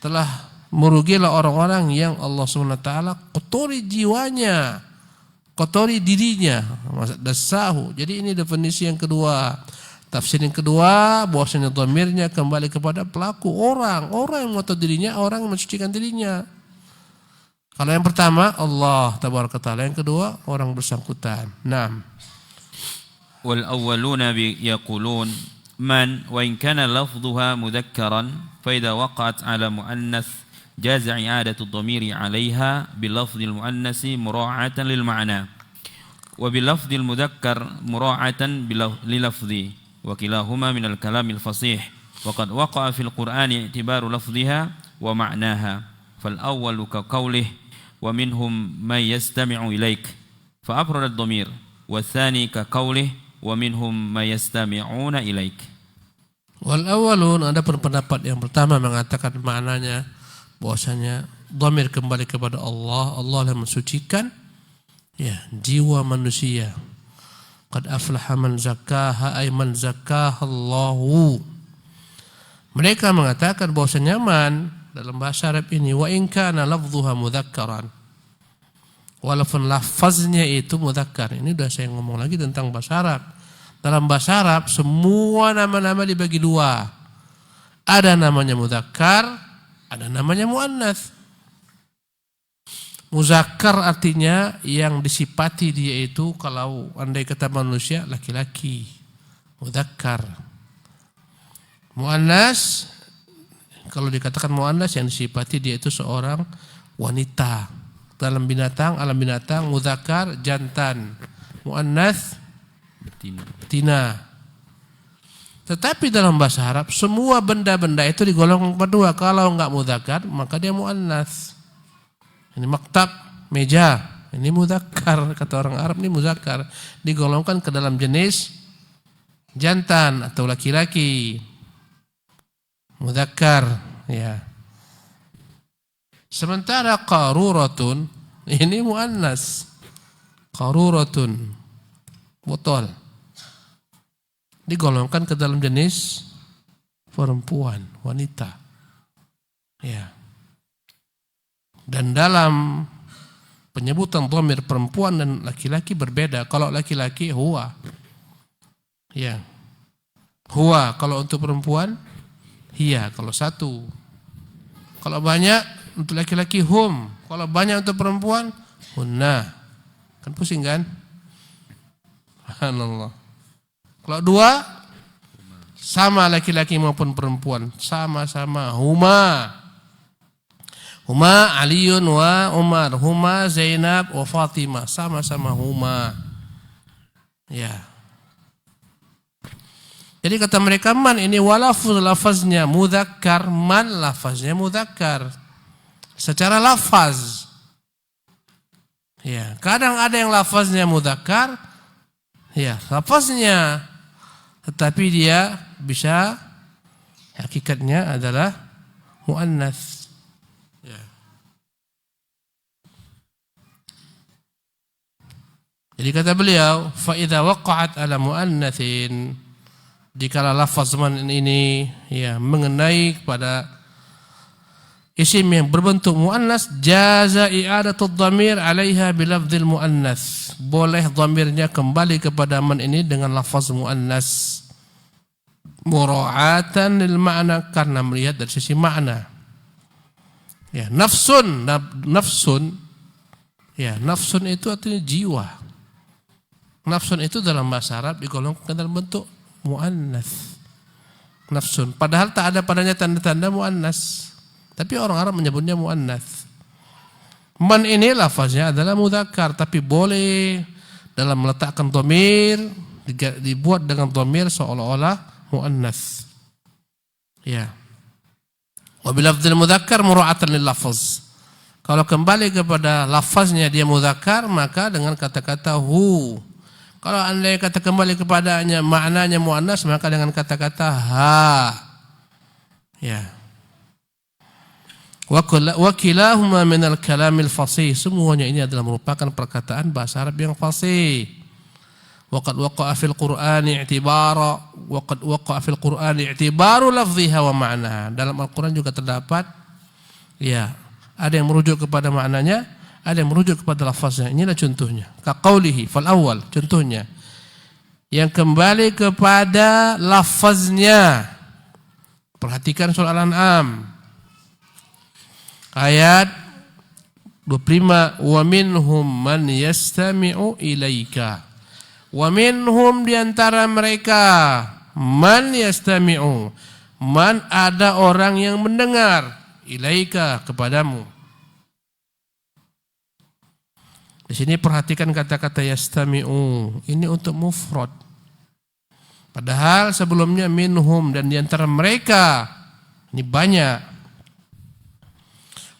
S1: Telah merugilah orang-orang yang Allah SWT kotori jiwanya, kotori dirinya. Dassahu. Jadi ini definisi yang kedua. Tafsir yang kedua, bahwasanya dhamirnya kembali kepada pelaku, orang yang mengotori dirinya, orang yang mensucikan dirinya. Kalau yang pertama Allah tabaraka taala, yang kedua orang bersangkutan. Naam.
S2: Wal awwaluna yaqulun man wa in kana lafdhuha mudhakkaran fa idza waqa'at 'ala muannath jaza i'adatu dhamiri 'alayha bil lafdhil muannasi mura'atan lil ma'na wa bil lafdhil mudhakkar mura'atan lil lafdhi. وكلاهما من الكلام الفصيح وقد وقع في القرآن اعتبار لفظها ومعناها فالأول كقوله ومنهم من يستمع إليك فأفرد الضمير والثاني كقوله ومنهم من يستمعون إليك.
S1: والأولون, ada pendapat yang pertama mengatakan maknanya bahwasanya dhamir kembali kepada Allah, Allah yang mensucikan ya jiwa manusia. Qad aflaha man zakkaha ay man zakkaha Allahu. Mereka mengatakan bahwasanya man dalam bahasa Arab ini wa in kana lafdhuha mudzakkaran, walaupun lafaznya itu mudzakkar. Ini sudah saya ngomong lagi tentang bahasa Arab. Dalam bahasa Arab semua nama-nama dibagi dua. Ada namanya mudzakkar, ada namanya muannats. Muzakkar artinya yang disifati dia itu, kalau andai kata manusia laki-laki, mudzakkar. Muannas, kalau dikatakan muannas yang disifati dia itu seorang wanita. Dalam binatang, alam binatang, mudzakkar jantan, muannas betina. Tetapi dalam bahasa Arab semua benda-benda itu digolongkan berdua. Kalau enggak mudzakkar maka dia muannas. Ini maktab, meja, ini mudzakkar, kata orang Arab ini mudzakkar, digolongkan ke dalam jenis jantan atau laki-laki. Mudzakkar, ya. Sementara qaruratun ini muannas. Qaruratun, botol, digolongkan ke dalam jenis perempuan, wanita. Ya. Dan dalam penyebutan dhamir perempuan dan laki-laki berbeda. Kalau laki-laki huwa. Ya. Huwa kalau untuk perempuan, hiya kalau satu. Kalau banyak untuk laki-laki hum. Kalau banyak untuk perempuan, hunna. Kan pusing kan? Subhanallah. Kalau dua, sama laki-laki maupun perempuan, sama-sama huma. Huma Aliun wa Umar, huma Zainab wa Fatimah, sama-sama huma. Ya. Jadi kata mereka man ini walafuz lafaznya mudzakkar, man lafaznya mudzakkar. Secara lafaz. Ya, kadang ada yang lafaznya mudzakkar, ya, lafaznya, tetapi dia bisa hakikatnya adalah muannats. Jadi kata beliau, fa idza waqa'at ala muannatsin, jika lafaz man ini ya mengenai kepada isim yang berbentuk muannas, jaza i'adatu dhamir 'alaiha bi lafdzil muannas. Boleh dhamirnya kembali kepada man ini dengan lafaz muannas. Mura'atan lil ma'na, karena melihat dari sisi makna. Ya, nafsun ya, nafsun itu artinya jiwa. Nafsun itu dalam bahasa Arab digolongkan dalam bentuk muannats. Nafsun, padahal tak ada padanya tanda-tanda muannas, tapi orang Arab menyebutnya muannats. Man ini lafaznya adalah mudzakkar, tapi boleh dalam meletakkan dhamir dibuat dengan dhamir seolah-olah muannats. Ya. Wa bil lafdzil mudzakkar mura'atan lil lafaz. Kalau kembali kepada lafaznya dia mudzakkar, maka dengan kata-kata hu. Kalau anda kata kembali kepadanya maknanya muannas, maka dengan kata-kata ha. Ya. Wa kilahuma minal kalamil fasih. Semuanya ini adalah merupakan perkataan bahasa Arab yang fasih. Waqad waqa'a fil Qur'ani i'tibara waqad waqa'a fil Qur'ani i'tibaru lafdhiha wa ma'naha. Dalam Al-Qur'an juga terdapat ya, ada yang merujuk kepada maknanya, ada yang merujuk kepada lafaznya. Inilah contohnya. Kaqaulihi fal awal, contohnya yang kembali kepada lafaznya. Perhatikan surah Al-An'am ayat 25, wa minhum man yastami'u ilaika. Wa minhum diantara mereka man yastami'u, man ada orang yang mendengar, ilaika kepadamu. Di sini perhatikan kata-kata yastami'u, ini untuk mufrad. Padahal sebelumnya minhum, dan di antara mereka ini banyak.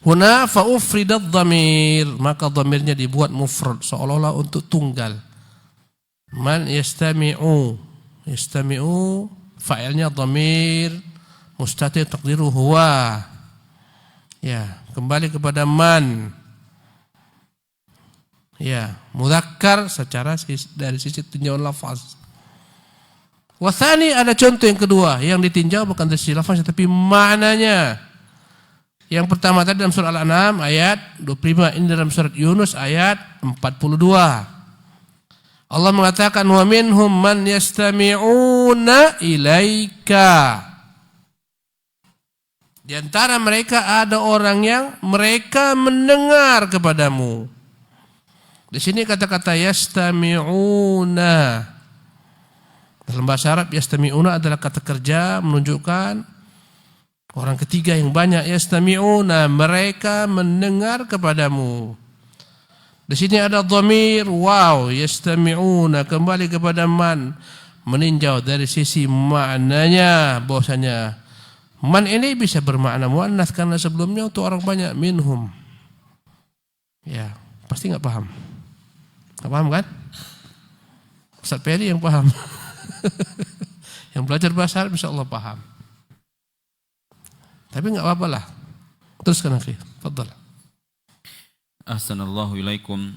S1: Huna fa ufridat dhamir, maka dhamirnya dibuat mufrad seolah-olah untuk tunggal. Man yastami'u, yastami'u fa'ilnya dhamir mustatir taqdiru huwa. Ya, kembali kepada man. Ya, mudzakkar secara dari sisi tinjauan lafaz. Wathani, ada contoh yang kedua yang ditinjau bukan dari sisi lafaz tapi maknanya. Yang pertama tadi dalam surah Al-An'am ayat 25, ini dalam surat Yunus ayat 42. Allah mengatakan wa minhum man yastami'una ilaika. Di antara mereka ada orang yang mereka mendengar kepadamu. Di sini kata-kata yastami'una dalam bahasa Arab, yastami'una adalah kata kerja menunjukkan orang ketiga yang banyak. Yastami'una, mereka mendengar kepadamu. Di sini ada dhamir waw, yastami'una kembali kepada man, meninjau dari sisi maknanya bahwasanya man ini bisa bermakna muannats karena sebelumnya untuk orang banyak, minhum. Ya, pasti enggak paham. Enggak paham kan? Ustaz Peri yang paham. Yang belajar bahasa Arab insyaallah paham. Tapi enggak apa-apa lah. Teruskan akhi, tafadhal.
S2: Ahsanallahu ilaikum.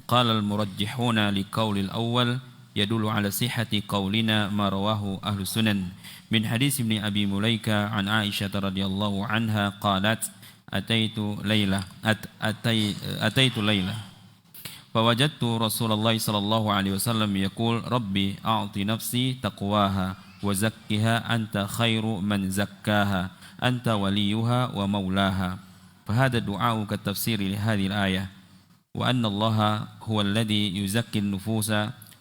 S2: Qala al-murajjihuna liqauli al-awwal yadullu ala sihhati qaulina ma rawahu ahlu sunan min hadis Ibn Abi Mulaika an Aisyah radhiyallahu anha qalat ataitu Lailah fawajadtu Rasulullah sallallahu alaihi wasallam yaqul rabbi a'ti nafsi taqwaha wa zakkiha anta khairu man zakkaha anta waliyuha wa maulaha. فهذا الدعاء كالتفسير لهذه الآية وأن الله هو الذي يزكي النفوس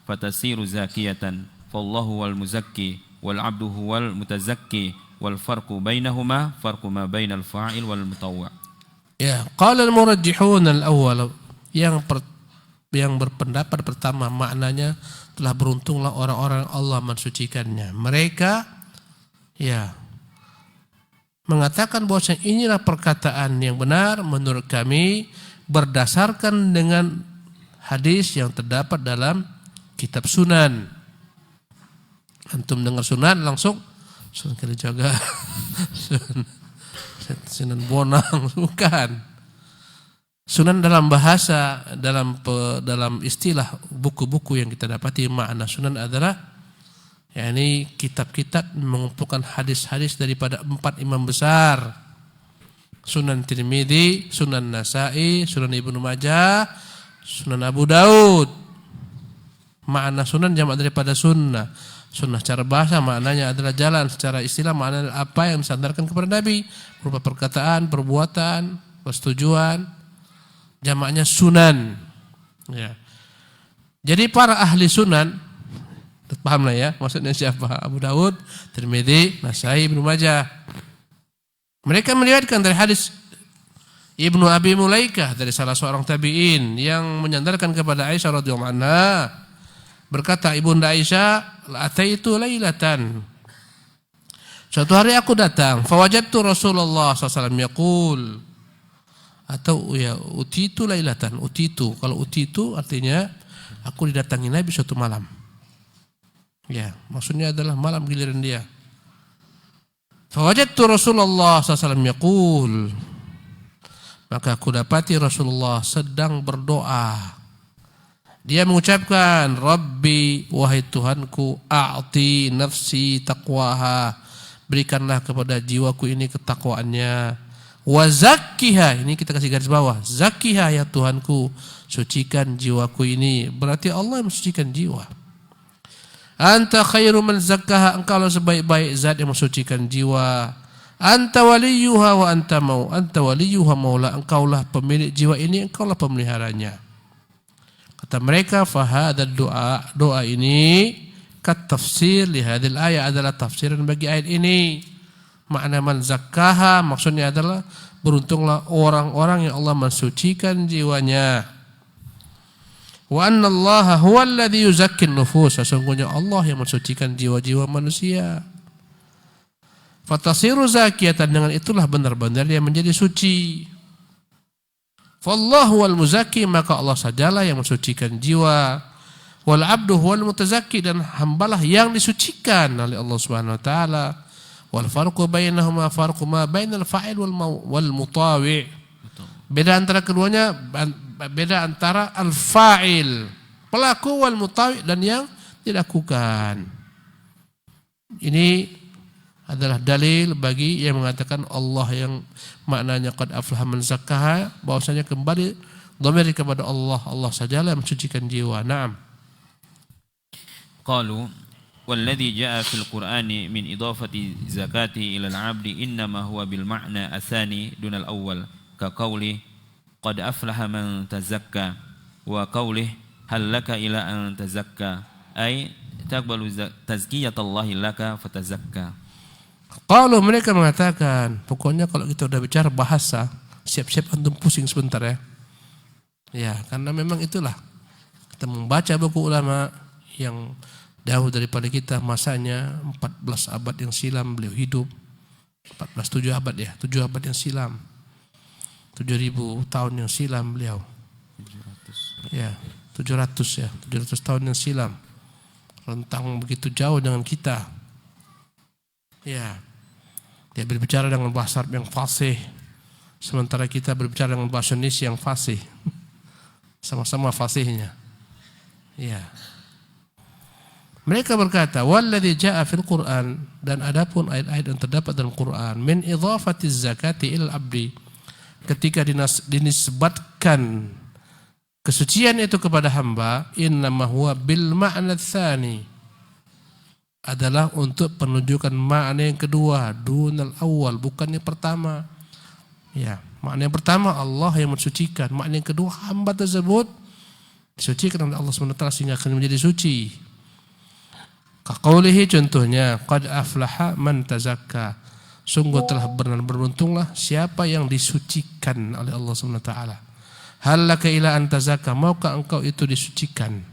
S2: فتسير زاكية فالله هو المزكي والعبد هو المتزكي والفرق بينهما فرق ما بين الفاعل والمطوع.
S1: Ya, qala al-murajjihun al-awwal, yang berpendapat pertama maknanya telah beruntunglah orang-orang Allah mensucikannya. Mereka ya mengatakan bahwa inilah perkataan yang benar menurut kami berdasarkan dengan hadis yang terdapat dalam kitab Sunan. Antum dengar Sunan langsung Sunan Kalijaga, Sunan Bonang, bukan. Sunan dalam bahasa, dalam istilah buku-buku yang kita dapati makna Sunan adalah yakni kitab-kitab mengumpulkan hadis-hadis daripada 4 imam besar. Sunan Tirmidzi, Sunan Nasa'i, Sunan Ibnu Majah, Sunan Abu Daud. Makna sunan jamak daripada sunnah. Sunnah secara bahasa maknanya adalah jalan, secara istilah maknanya apa yang disandarkan kepada Nabi berupa perkataan, perbuatan, persetujuan, jamaknya sunan. Ya. Jadi para ahli sunan, paham lah ya, maksudnya siapa? Abu Daud, Tirmidzi, Nasai, Ibnu Majah. Mereka meriwayatkan dari hadis Ibnu Abi Mulaikah dari salah seorang tabi'in yang menyandarkan kepada Aisyah radhiyallahu anha. Berkata ibunda Aisyah, "Ataitu lailatan." Suatu hari aku datang, fawajadtu Rasulullah SAW yaqul, atau ya utitu lailatan, utitu. Kalau utitu artinya aku didatangi Nabi suatu malam. Ya, maksudnya adalah malam giliran dia. Fawajadtu Rasulullah SAW yaqul, maka aku dapati Rasulullah sedang berdoa. Dia mengucapkan, Rabbi, wahai Tuhanku, a'ti nafsi taqwaha, berikanlah kepada jiwaku ini ketakwaannya. Wa zakkiha, ini kita kasih garis bawah, zakkiha ya Tuhanku, sucikan jiwaku ini. Berarti Allah yang mensucikan jiwa. Anta khairu man zakkaha, engkaulah sebaik-baik zat yang mensucikan jiwa. Anta waliyuha wa anta waliyuha maula, engkaulah pemilik jiwa ini, engkaulah pemeliharanya. Kata mereka, fahadad doa ini kat tafsir li hadhil ayat, adalah tafsiran bagi ayat ini. Makna man zakkaha maksudnya adalah beruntunglah orang-orang yang Allah mensucikan jiwanya. Wa anna Allah huwa alladhi yuzakkin nufus, sesungguhnya Allah yang mensucikan jiwa-jiwa manusia. Fatasiru zakiyatan, dengan itulah benar-benar dia menjadi suci. Fallahu wal muzakki, maka Allah sajalah yang mensucikan jiwa. Wal abdu huwal mutazakki, dan hambalah yang disucikan oleh Allah Subhanahu wa taala. Wal farqu bainahuma farqu ma bainal fa'il wal mutawi'. Beda antara keduanya, beda antara al-fa'il, pelaku, wal mutawi', dan yang dilakukan. Ini adalah dalil bagi yang mengatakan Allah yang maknanya qad aflaha man zakkaha, bahwasanya kembali dhamir kepada Allah, Allah sajalah yang mensucikan jiwa. Naam.
S2: Qalu walladhi jaa fil Qur'ani min idafati zakati ila al-'abdi innama huwa bil ma'na athani dun al-awwal, ka qawli qad aflaha man tazakka wa qawli hal laka ila an tazakka, ay taqbalu tazkiyatallahi laka fatazakka.
S1: Kalau mereka mengatakan, pokoknya kalau kita udah bicara bahasa, siap-siap antum pusing sebentar ya. Ya, karena memang itulah, kita membaca buku ulama yang jauh daripada kita masanya, 14 abad yang silam beliau hidup. 7 abad ya, 7 abad yang silam. 7.000 tahun yang silam beliau. 700 tahun yang silam. Rentang begitu jauh dengan kita. Ya, dia berbicara dengan bahasa Arab yang fasih, sementara kita berbicara dengan bahasa Indonesia yang fasih. Sama-sama fasihnya. Ya. Mereka berkata, walladzi jaa fil Qur'an, dan adapun ayat-ayat yang terdapat dalam Quran, min idhafatiz zakati ilal abdi, ketika dinisbatkan kesucian itu kepada hamba, innama huwa bil ma'na tsani, adalah untuk penunjukan makna yang kedua, dunal awal, bukan yang pertama. Ya, makna yang pertama Allah yang mensucikan, makna yang kedua hamba tersebut disucikan oleh Allah SWT sehingga akan menjadi suci. Kaqaulihi, contohnya, qad aflaha man tazakka, sungguh telah beruntunglah siapa yang disucikan oleh Allah SWT. Hal laka ila an tazakka, maukah engkau itu disucikan?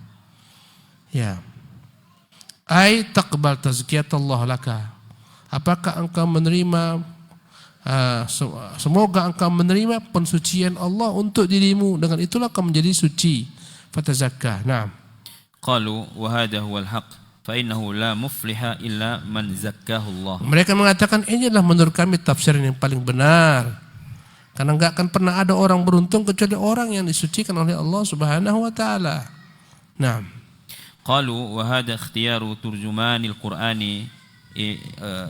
S1: Ya. Ai taqbal tazkiyatullah laka, apakah engkau menerima, semoga engkau menerima pensucian Allah untuk dirimu, dengan itulah kau menjadi suci. Fatazakka. Naam.
S2: Qalu wa hadha huwal haqq fa innahu la mufliha illa man zakkahu Allah. Mereka
S1: mengatakan ini adalah menurut kami tafsiran yang paling benar, karena enggak akan pernah ada orang beruntung kecuali orang yang disucikan oleh Allah Subhanahu wa taala. Naam.
S2: Qalu wa hadha ikhtiyaru turjumanil Qur'ani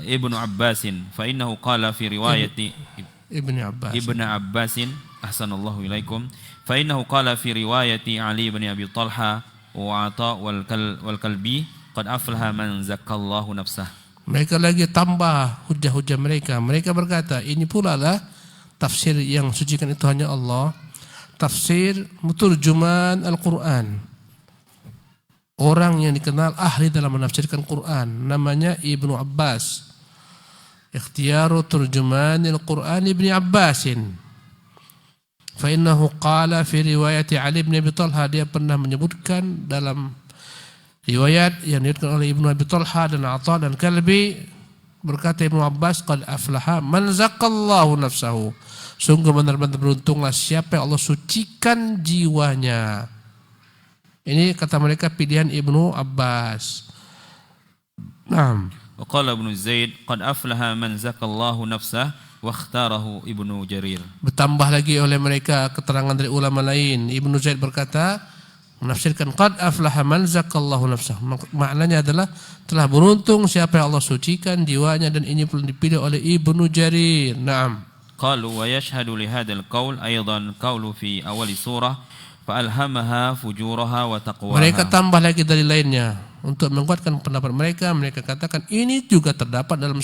S2: Ibnu Abbasin fa innahu qala fi riwayati Ibnu Abbasin ahsanallahu ilaikum fa innahu qala fi riwayati Ali bin Abi Talha wa Atha wal Kalbi qad aflaha man zakkallahu nafsah.
S1: Mereka lagi tambah hujah-hujah mereka. Mereka berkata, ini pula lah tafsir yang sucikan itu hanya Allah. Tafsir muturjuman Al-Quran, orang yang dikenal ahli dalam menafsirkan Quran, namanya Ibnu Abbas. Ikhtiyaru turjumanil Quran Ibnu Abbasin. Fa innahu qala fi riwayat Ali bin Abi Thalha, dia pernah menyebutkan dalam riwayat yang diriwayatkan oleh Ibnu Abi Thalha dan Atha dan Kalbi, berkata Ibnu Abbas, qad aflaha man zakallahu nafsahu. Sungguh benar-benar beruntunglah siapa yang Allah sucikan jiwanya. Ini kata mereka pilihan Ibnu Abbas. Naam.
S2: Wa qala Ibnu Zaid qad aflaha man zakallahu nafsahu wa ikhtarahu Ibnu Jarir. Bertambah lagi oleh mereka keterangan dari ulama lain. Ibnu Zaid berkata, menafsirkan qad aflaha man zakallahu nafsahu, maknanya adalah telah beruntung siapa yang Allah sucikan jiwanya, dan ini pun dipilih oleh Ibnu Jarir. Naam. Qalu wa yashhadu li hadzal qaul aidan qaulu fi awal surah fa alhamaha fujuraha wa taqwaha. Mereka tambah lagi dari lainnya untuk menguatkan pendapat mereka. Mereka katakan ini juga terdapat dalam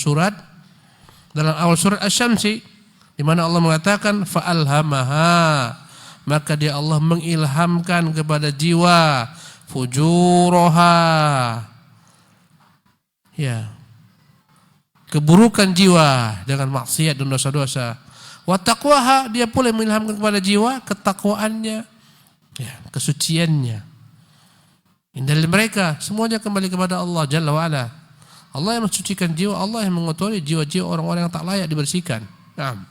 S2: awal surat Asy-Syamsi, di mana Allah mengatakan fa alhamaha, maka dia Allah mengilhamkan kepada jiwa fujuraha, ya, keburukan jiwa dengan maksiat dan dosa-dosa. Wa taqwaha, dia pula mengilhamkan kepada jiwa ketakwaannya, ya, kesuciannya. Dari mereka semuanya kembali kepada Allah Jalla wa Ala. Allah yang mensucikan jiwa, Allah yang mengotori jiwa-jiwa orang-orang yang tak layak dibersihkan. Naam.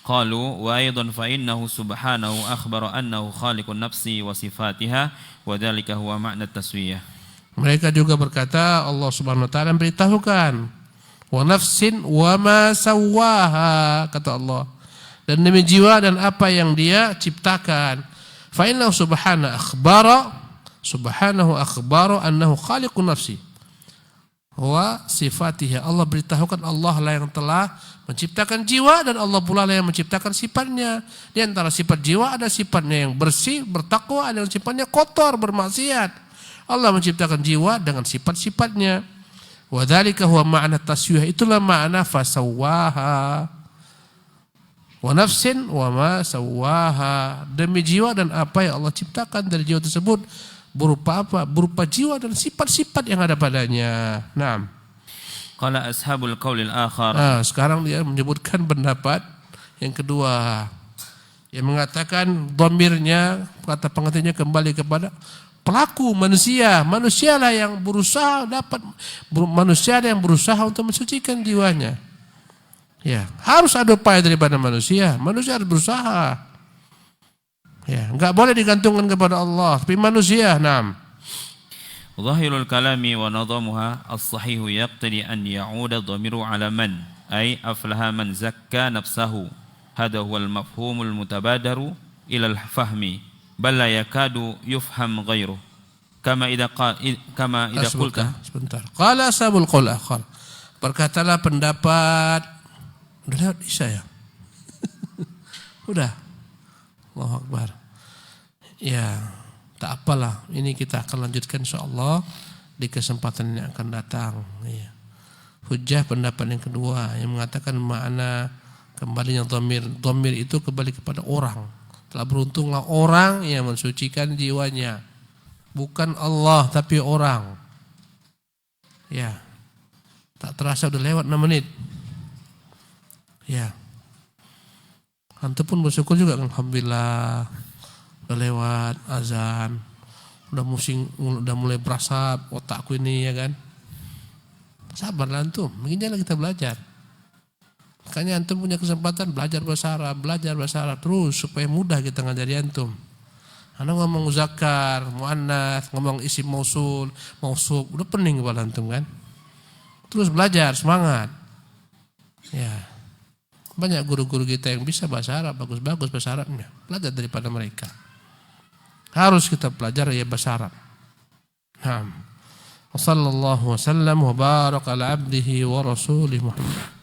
S2: Qalu wa aidan fa innahu subhanahu akhbara annahu khaliqun nafsi wa sifatiha wa dzalika huwa ma'na taswiyah. Mereka juga berkata, Allah Subhanahu wa taala memberitahukan wa nafsin wa ma sawwaha, kata Allah, dan demi jiwa dan apa yang dia ciptakan. Fa innahu subhanahu akhbara annahu khaliqun nafsi wa sifatiha. Allah beritahukan Allah lah yang telah menciptakan jiwa, dan Allah pula lah yang menciptakan sifatnya. Di antara sifat jiwa ada sifatnya yang bersih, bertakwa, ada yang sifatnya kotor, bermaksiat. Allah menciptakan jiwa dengan sifat-sifatnya. Wa dzalika huwa ma'na taswiyah, itulah makna fasawwaha. Wa nafsin wa ma sawwaha, demi jiwa dan apa yang Allah ciptakan dari jiwa tersebut, berupa apa? Berupa jiwa dan sifat-sifat yang ada padanya. Naam. Qala ashabul qaulil akhar. Nah, sekarang dia menyebutkan pendapat yang kedua, yang mengatakan dhamirnya, kata pengantinnya kembali kepada pelaku manusia. Manusialah yang berusaha manusia yang berusaha untuk mensucikan jiwanya. Ya, harus ada upaya daripada manusia. Manusia harus berusaha. Ya, enggak boleh digantungkan kepada Allah, tapi manusia. Naam. Zahirul kalami wa nadhamuha as-sahih yaqtadi an ya'uda dhamiru 'ala man, ay aflaha man zakka nafsahu. Hadha huwa al-mafhum al-mutabadaru ila al-fahmi, bal la yakadu yufham ghairuh. Kama idza qulta. Sebentar. Qala sabul qaul akhar. Berkatalah pendapat. Udah lewat Isya ya? Udah. Allahu Akbar. Ya, tak apalah. Ini kita akan lanjutkan insyaallah di kesempatan yang akan datang. Ya. Hujjah pendapat yang kedua yang mengatakan makna kembalinya dhamir. Dhamir itu kembali kepada orang. Telah beruntunglah orang yang mensucikan jiwanya. Bukan Allah tapi orang. Ya. Tak terasa udah lewat 6 menit. Ya, antum pun bersyukur juga, alhamdulillah, udah lewat azan, udah mulai berasa otakku ini, ya kan. Sabarlah antum, beginilah kita belajar. Makanya antum punya kesempatan belajar bahasa Arab terus supaya mudah kita ngajari antum. Anda ngomong muzakkar, muannats, ngomong isim mausul, mausuf, udah pening kepala antum kan. Terus belajar, semangat. Ya. Banyak guru-guru kita yang bisa bahasa Arab, bagus-bagus bahasa Arabnya. Belajar daripada mereka. Harus kita pelajari ya bahasa Arab. Naam. Wassallallahu wasallam wa baraka ala abdihi wa rasulih Muhammad.